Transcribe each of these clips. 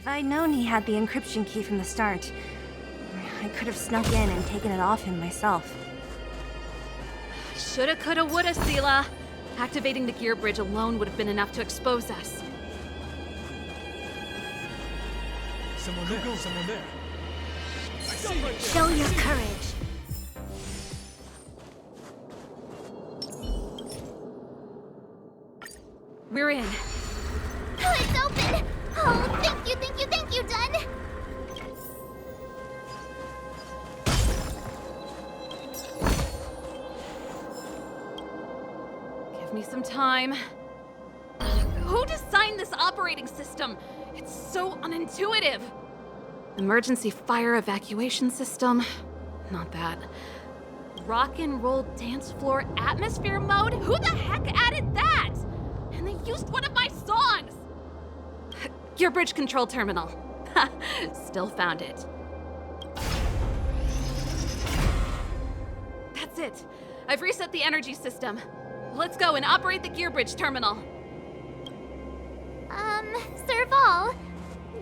If I'd known he had the encryption key from the start, I could have snuck in and taken it off him myself. Shoulda, coulda, woulda, Sela. Activating the gear bridge alone would have been enough to expose us. Someone there, someone there. Show your courage. We're in. Oh, it's open! Oh, thank you, Dunn! Give me some time. Who designed this operating system? It's so unintuitive. Emergency fire evacuation system? Not that. Rock and roll dance floor atmosphere mode? Who the heck added that? And they used one of my songs! Gear bridge control terminal. Ha, still found it. That's it. I've reset the energy system. Let's go and operate the gear bridge terminal. Serval,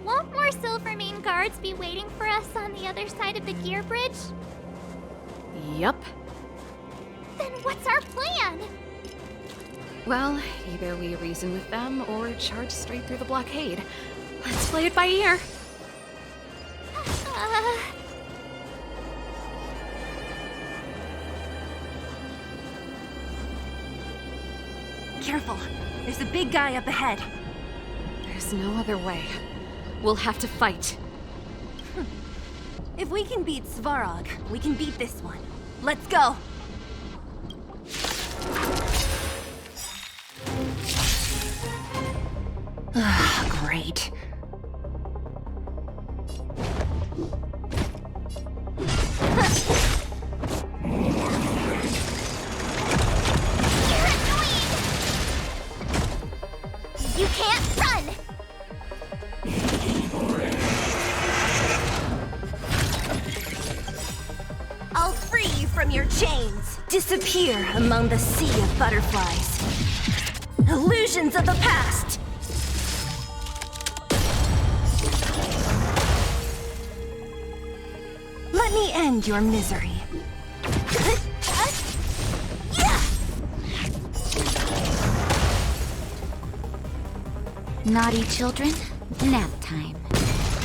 won't more Silvermane Guards be waiting for us on the other side of the gear bridge? Yup. Then what's our plan? Well, either we reason with them or charge straight through the blockade. Let's play it by ear. Careful, there's a big guy up ahead. There's no other way. We'll have to fight. If we can beat Svarog, we can beat this one. Let's go! Great. You can't run! I'll free you from your chains. Disappear among the sea of butterflies. Illusions of the past! Let me end your misery. Naughty children, nap time.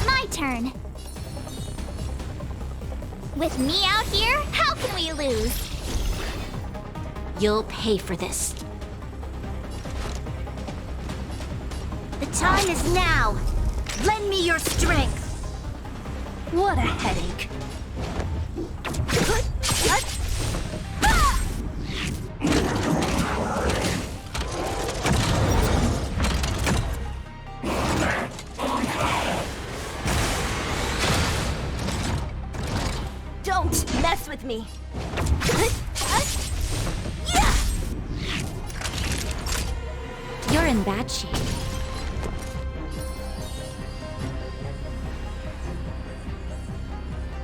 My turn. With me out here, how can we lose? You'll pay for this. The time is now. Lend me your strength. What a headache. Don't mess with me. You're in bad shape.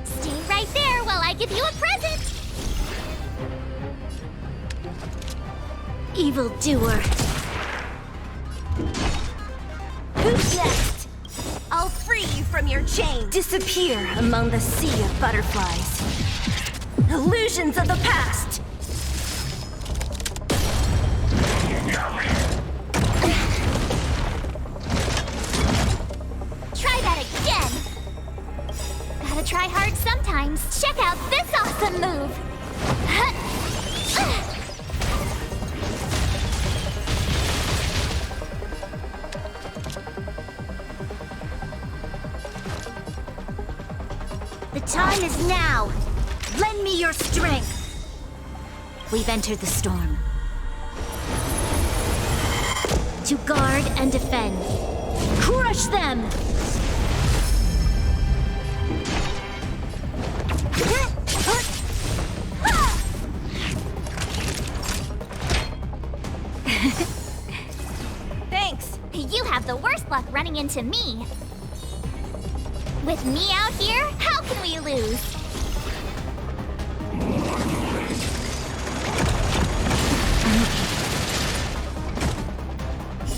Stay right there while I give you a present! Evildoer. Who's next? I'll free you from your chain. Disappear among the sea of butterflies. Illusions of the past. Try that again! Gotta try hard sometimes. Check out this awesome move! The time is now! Lend me your strength! We've entered the storm. To guard and defend. Crush them! Thanks. You have the worst luck running into me. With me out here, how can we lose?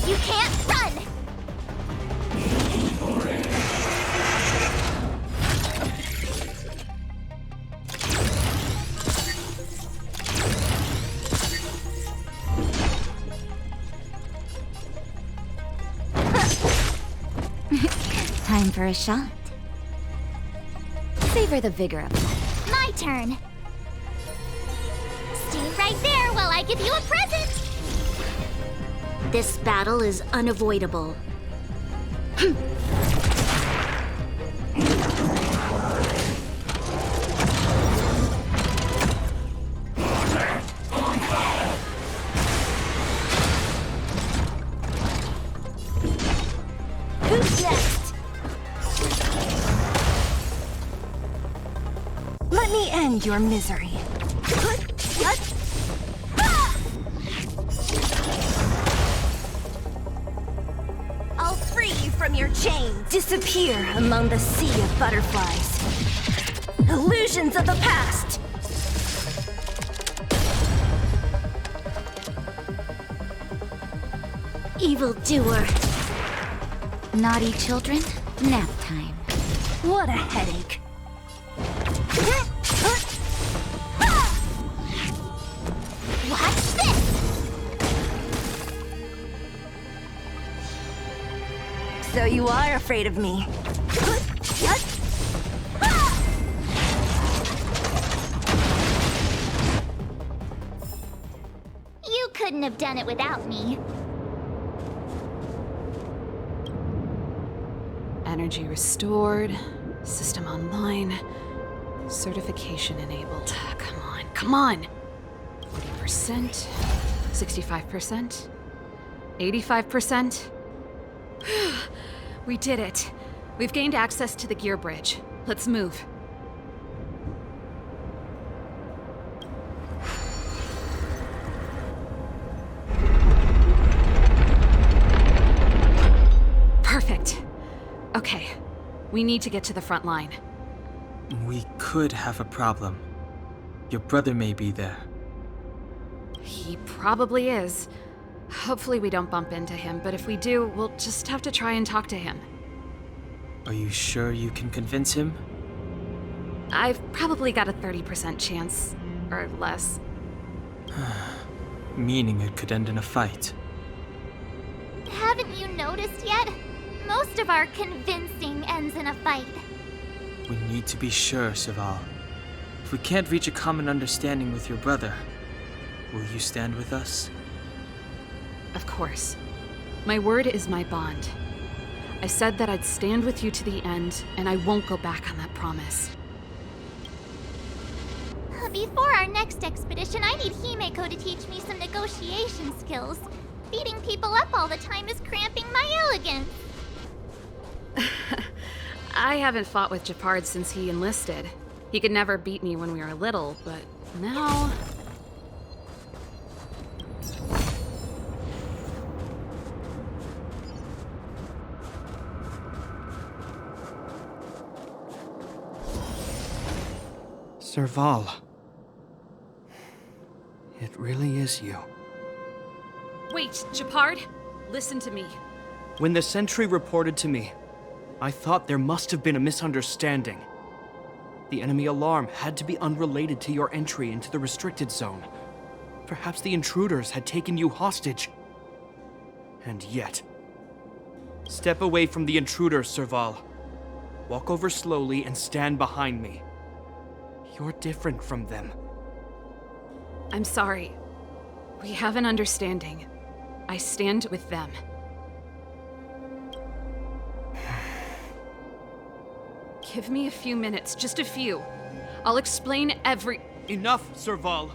You can't run! Time for a shot. Savor the vigor of life. My turn. Stay right there while I give you a present. This battle is unavoidable. Who's next? Let me end your misery. I'll free you from your chains. Disappear among the sea of butterflies. Illusions of the past. Evildoer. Naughty children, nap time. What a headache. Watch this! So you are afraid of me. You couldn't have done it without me. Energy restored, system online, certification enabled. Come on, come on! 40%, 65%, 85%. We did it. We've gained access to the gear bridge. Let's move. Perfect. Okay, we need to get to the front line. We could have a problem. Your brother may be there. He probably is. Hopefully we don't bump into him, but if we do, we'll just have to try and talk to him. Are you sure you can convince him? I've probably got a 30% chance, or less. Meaning it could end in a fight. Haven't you noticed yet? Most of our convincing ends in a fight. We need to be sure, Serval. If we can't reach a common understanding with your brother, will you stand with us? Of course. My word is my bond. I said that I'd stand with you to the end, and I won't go back on that promise. Before our next expedition, I need Himeko to teach me some negotiation skills. Beating people up all the time is cramping my elegance. I haven't fought with Japard since he enlisted. He could never beat me when we were little, but now... Serval. It really is you. Wait, Japard! Listen to me. When the sentry reported to me, I thought there must have been a misunderstanding. The enemy alarm had to be unrelated to your entry into the restricted zone. Perhaps the intruders had taken you hostage. And yet... Step away from the intruders, Serval. Walk over slowly and stand behind me. You're different from them. I'm sorry. We have an understanding. I stand with them. Give me a few minutes, just a few. I'll explain every... Enough, Serval!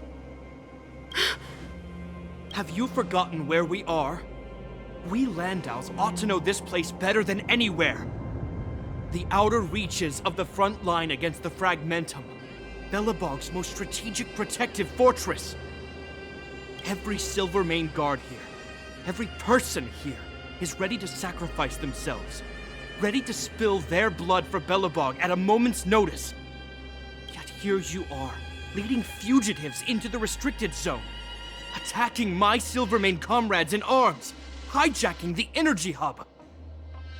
Have you forgotten where we are? We Landaus ought to know this place better than anywhere. The outer reaches of the front line against the Fragmentum. Belobog's most strategic protective fortress. Every Silvermane Guard here, every person here, is ready to sacrifice themselves. Ready to spill their blood for Belobog at a moment's notice. Yet here you are, leading fugitives into the restricted zone. Attacking my Silvermane comrades in arms. Hijacking the energy hub.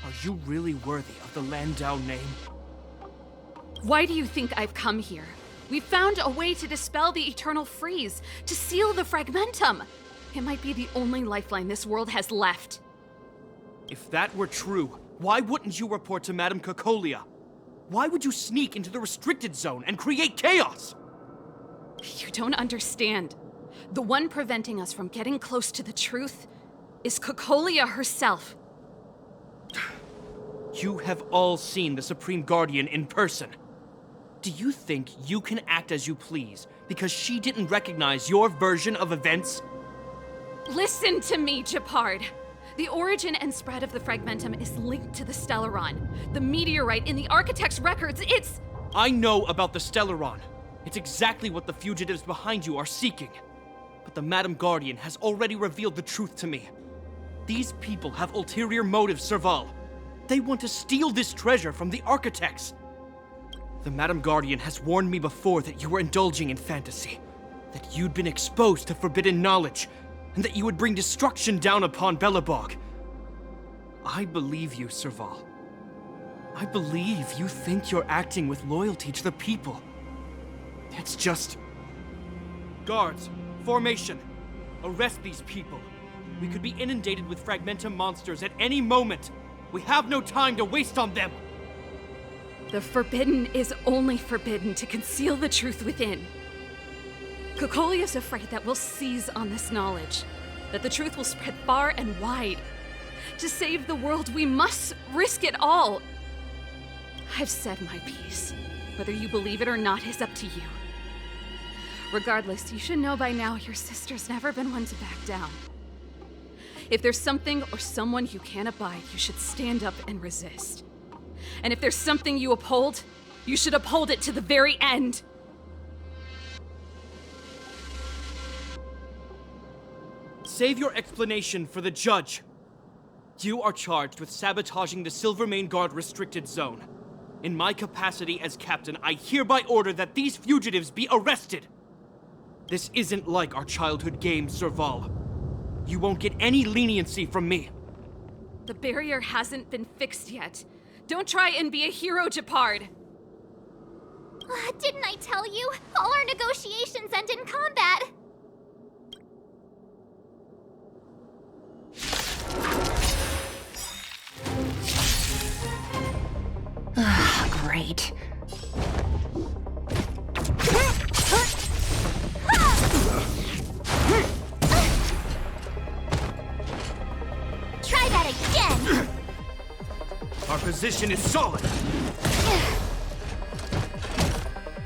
Are you really worthy of the Landau name? Why do you think I've come here? We found a way to dispel the eternal freeze, to seal the Fragmentum. It might be the only lifeline this world has left. If that were true, Why wouldn't you report to Madame Cocolia? Why would you sneak into the restricted zone and create chaos? You don't understand. The one preventing us from getting close to the truth is Cocolia herself. You have all seen the Supreme Guardian in person. Do you think you can act as you please because she didn't recognize your version of events? Listen to me, Gepard. The origin and spread of the Fragmentum is linked to the Stellaron. The meteorite in the Architect's records, it's... I know about the Stellaron. It's exactly what the fugitives behind you are seeking. But the Madame Guardian has already revealed the truth to me. These people have ulterior motives, Serval. They want to steal this treasure from the Architects. The Madame Guardian has warned me before that you were indulging in fantasy, that you'd been exposed to forbidden knowledge, and that you would bring destruction down upon Belobog. I believe you, Serval. I believe you think you're acting with loyalty to the people. It's just... Guards, formation. Arrest these people. We could be inundated with Fragmentum monsters at any moment. We have no time to waste on them. The forbidden is only forbidden to conceal the truth within. Cocolia's afraid that we'll seize on this knowledge, that the truth will spread far and wide. To save the world, we must risk it all. I've said my piece. Whether you believe it or not is up to you. Regardless, you should know by now your sister's never been one to back down. If there's something or someone you can't abide, you should stand up and resist. And if there's something you uphold, you should uphold it to the very end. Save your explanation for the judge. You are charged with sabotaging the Silvermane Guard restricted zone. In my capacity as captain, I hereby order that these fugitives be arrested. This isn't like our childhood game, Serval. You won't get any leniency from me. The barrier hasn't been fixed yet. Don't try and be a hero, Gepard. Didn't I tell you? All our negotiations end in combat. Great. Try that again! Our position is solid.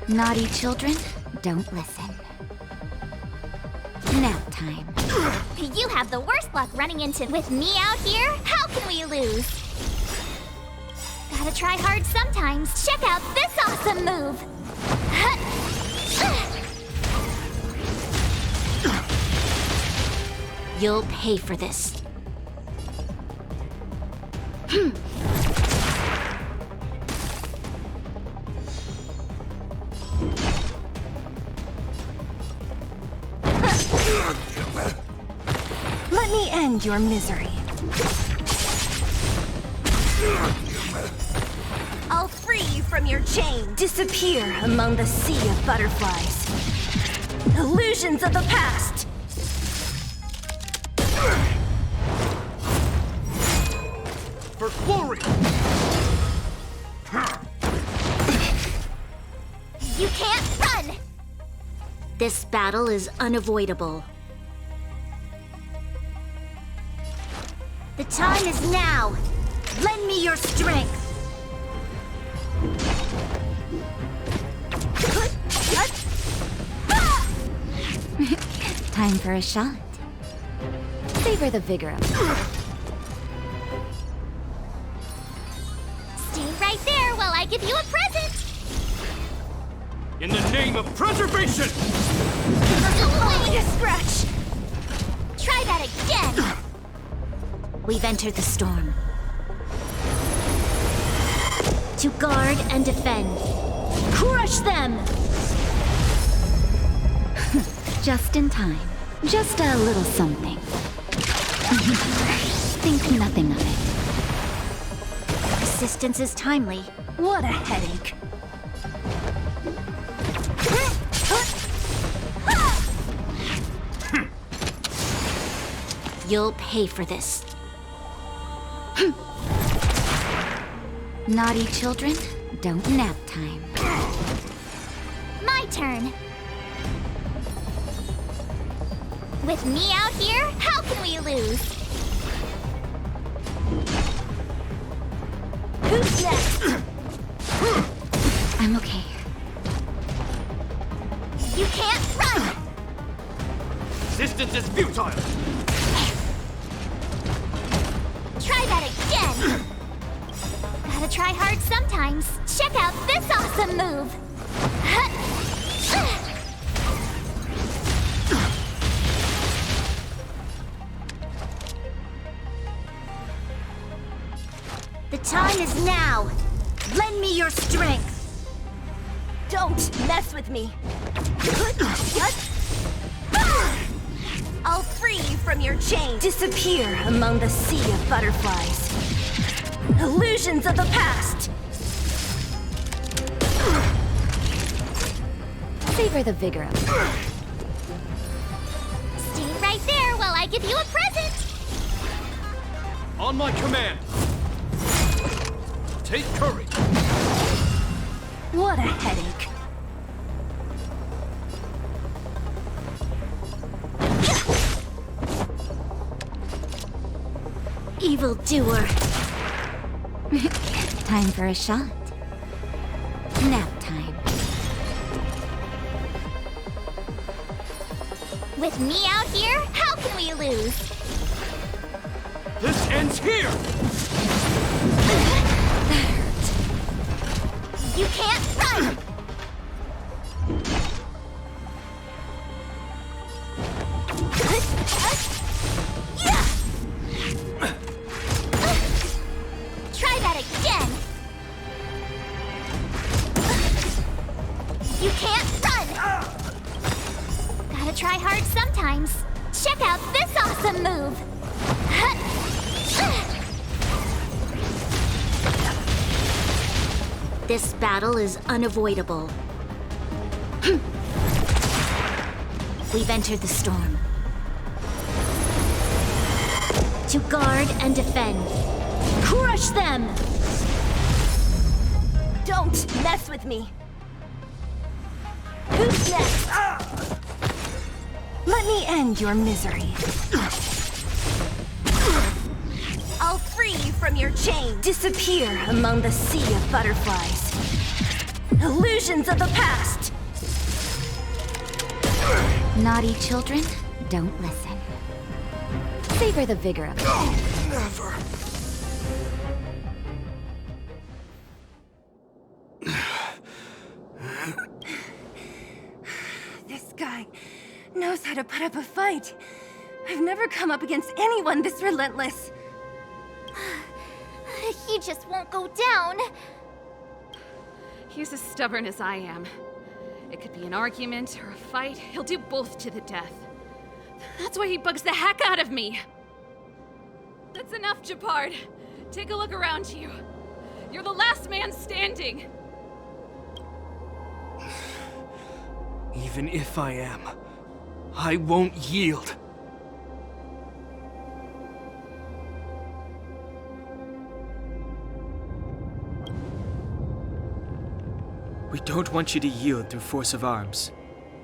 Naughty children, don't listen. Nap time. You have the worst luck running into with me out here. How can we lose? Gotta try hard sometimes. Check out this awesome move. You'll pay for this. Let me end your misery. I'll free you from your chain. Disappear among the sea of butterflies. Illusions of the past. For glory! You can't run! This battle is unavoidable. The time is now. Lend me your strength. Time for a shot. Savor the vigor of it. Stay right there while I give you a present! In the name of preservation! Only a scratch. Try that again! We've entered the storm. To guard and defend. Crush them. Just in time. Just a little something. Think nothing of it. Assistance is timely. What a headache. You'll pay for this. Naughty children, don't nap time. My turn. With me out here, how can we lose? Who's next? I'm okay. You can't run! Resistance is futile! Try that again! Gotta try hard sometimes. Check out this awesome move! The time is now. Lend me your strength. Don't mess with me. I'll free you from your chain. Disappear among the sea of butterflies. Illusions of the past. Savor the vigor of it. Stay right there while I give you a present! On my command! Take courage! What a headache. Evildoer. Time for a shot. Nap time. With me out here, how can we lose? This ends here! You can't run! Try that again! You can't run! Gotta try hard sometimes. Check out this awesome move! This battle is unavoidable. We've entered the storm. To guard and defend. Crush them! Don't mess with me. Who's next? Let me end your misery. I'll free you from your chain. Disappear among the sea of butterflies. Illusions of the past. Naughty children, don't listen. Savor the vigor of it. Never! This guy knows how to put up a fight. I've never come up against anyone this relentless. He just won't go down. He's as stubborn as I am. It could be an argument or a fight. He'll do both to the death. That's why he bugs the heck out of me. That's enough, Japard. Take a look around you. You're the last man standing. Even if I am, I won't yield. We don't want you to yield through force of arms.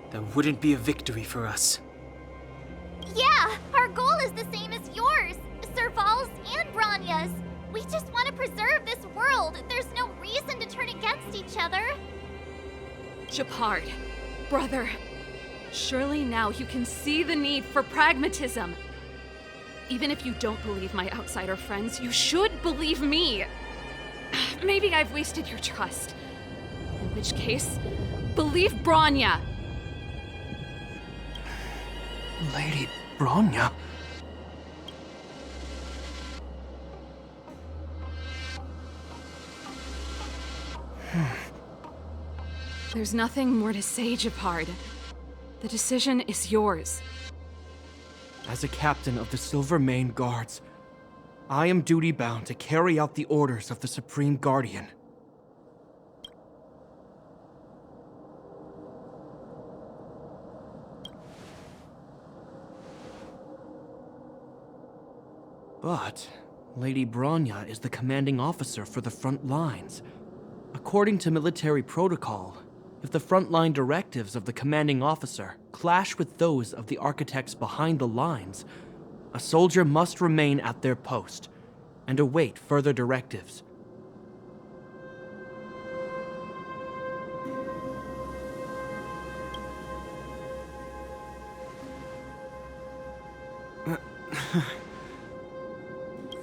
That wouldn't be a victory for us. Yeah, our goal is the same as yours. Serval's and Branya's. We just want to preserve this world. There's no reason to turn against each other. Japard, brother, surely now you can see the need for pragmatism. Even if you don't believe my outsider friends, you should believe me. Maybe I've wasted your trust. In which case, believe Branya. Lady Branya? There's nothing more to say, Japard. The decision is yours. As a captain of the Silvermane Guards, I am duty-bound to carry out the orders of the Supreme Guardian. But Lady Bronya is the commanding officer for the front lines. According to military protocol, if the frontline directives of the commanding officer clash with those of the architects behind the lines, a soldier must remain at their post and await further directives.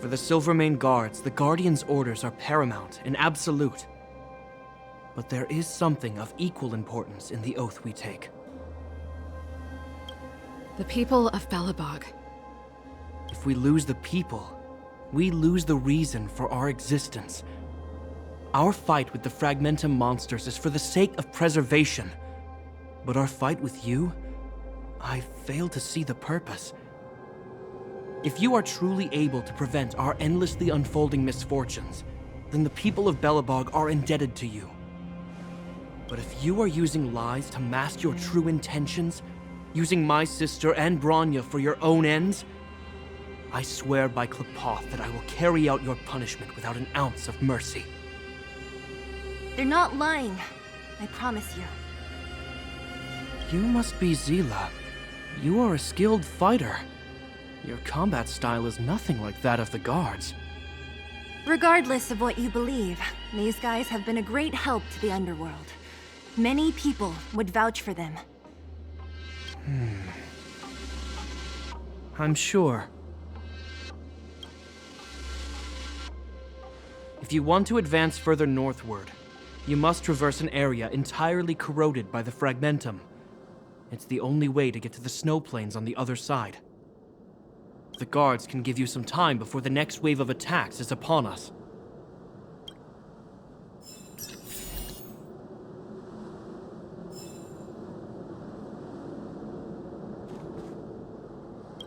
For the Silvermane Guards, the Guardian's orders are paramount and absolute. But there is something of equal importance in the oath we take. The people of Belobog. If we lose the people, we lose the reason for our existence. Our fight with the Fragmentum monsters is for the sake of preservation. But our fight with you, I fail to see the purpose. If you are truly able to prevent our endlessly unfolding misfortunes, then the people of Belobog are indebted to you. But if you are using lies to mask your true intentions, using my sister and Bronya for your own ends, I swear by Klepoth that I will carry out your punishment without an ounce of mercy. They're not lying. I promise you. You must be Zila. You are a skilled fighter. Your combat style is nothing like that of the guards. Regardless of what you believe, these guys have been a great help to the underworld. Many people would vouch for them. I'm sure. If you want to advance further northward, you must traverse an area entirely corroded by the Fragmentum. It's the only way to get to the snow plains on the other side. The guards can give you some time before the next wave of attacks is upon us.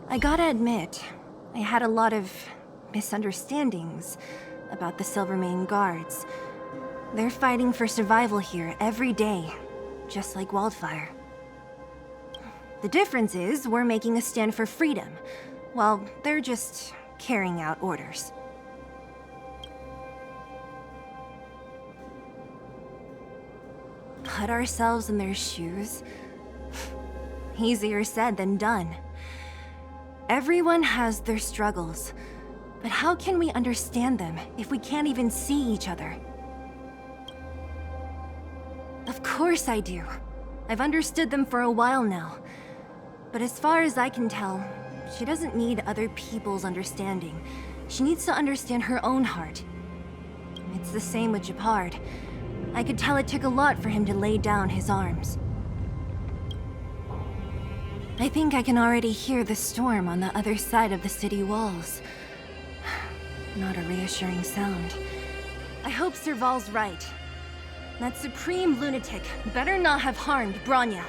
I gotta admit, I had a lot of misunderstandings about the Silvermane Guards. They're fighting for survival here every day, just like Wildfire. The difference is we're making a stand for freedom, while they're just carrying out orders. Put ourselves in their shoes? Easier said than done. Everyone has their struggles, but how can we understand them if we can't even see each other? Of course I do. I've understood them for a while now. But as far as I can tell, she doesn't need other people's understanding. She needs to understand her own heart. It's the same with Gepard. I could tell it took a lot for him to lay down his arms. I think I can already hear the storm on the other side of the city walls. Not a reassuring sound. I hope Serval's right. That supreme lunatic better not have harmed Bronya.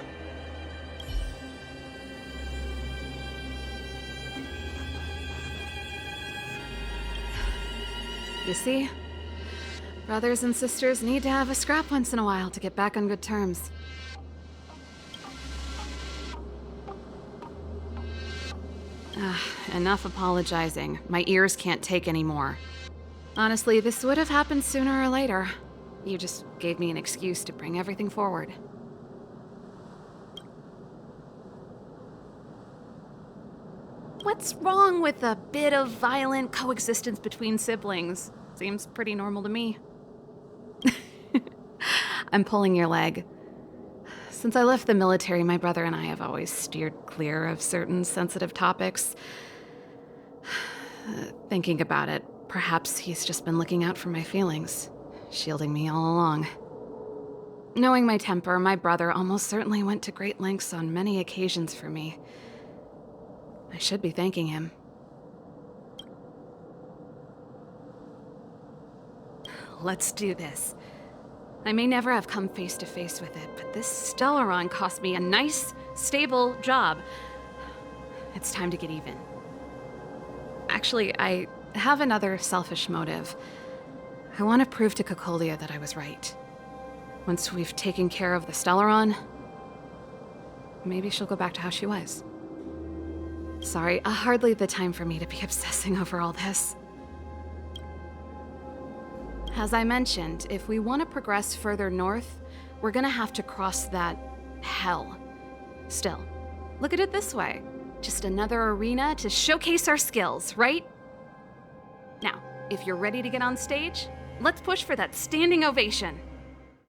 You see? Brothers and sisters need to have a scrap once in a while to get back on good terms. Enough apologizing. My ears can't take any more. Honestly, this would have happened sooner or later. You just gave me an excuse to bring everything forward. What's wrong with a bit of violent coexistence between siblings? Seems pretty normal to me. I'm pulling your leg. Since I left the military, my brother and I have always steered clear of certain sensitive topics. Thinking about it, perhaps he's just been looking out for my feelings, shielding me all along. Knowing my temper, my brother almost certainly went to great lengths on many occasions for me. I should be thanking him. Let's do this. I may never have come face to face with it, but this Stellaron cost me a nice, stable job. It's time to get even. Actually, I have another selfish motive. I want to prove to Cocolia that I was right. Once we've taken care of the Stellaron, maybe she'll go back to how she was. Sorry, hardly the time for me to be obsessing over all this. As I mentioned, if we want to progress further north, we're gonna have to cross that hell. Still, look at it this way. Just another arena to showcase our skills, right? Now, if you're ready to get on stage, let's push for that standing ovation.